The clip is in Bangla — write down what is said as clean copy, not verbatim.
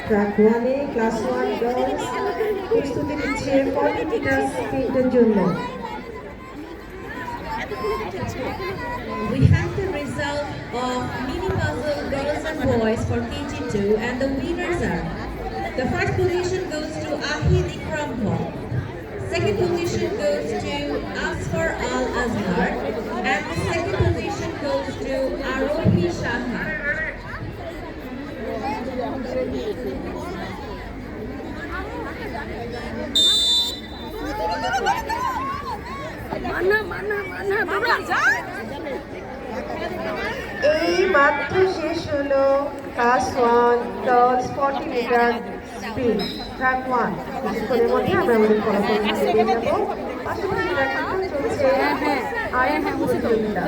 ট্র্যাক 1 এ ক্লাস 1 গার্লস প্রস্তুতি নিচ্ছে 40 মিটার স্প্রিন্টের জন্য। We have the result of mini puzzle girls and boys for KG2 and the winners are: the first position goes to Ahid Ikramho, second position goes to Asfar Al Azhar, and the second position goes to Arohi Shaha. এই মাত্র শেষ হলো class 1 girls 40 metre sprint track 1। কিছুক্ষণের মধ্যে আমরা আমাদের ফলাফল পেয়ে যাব। পাশাপাশি দেখানো চলছে আরেকটা প্রতিযোগিতা।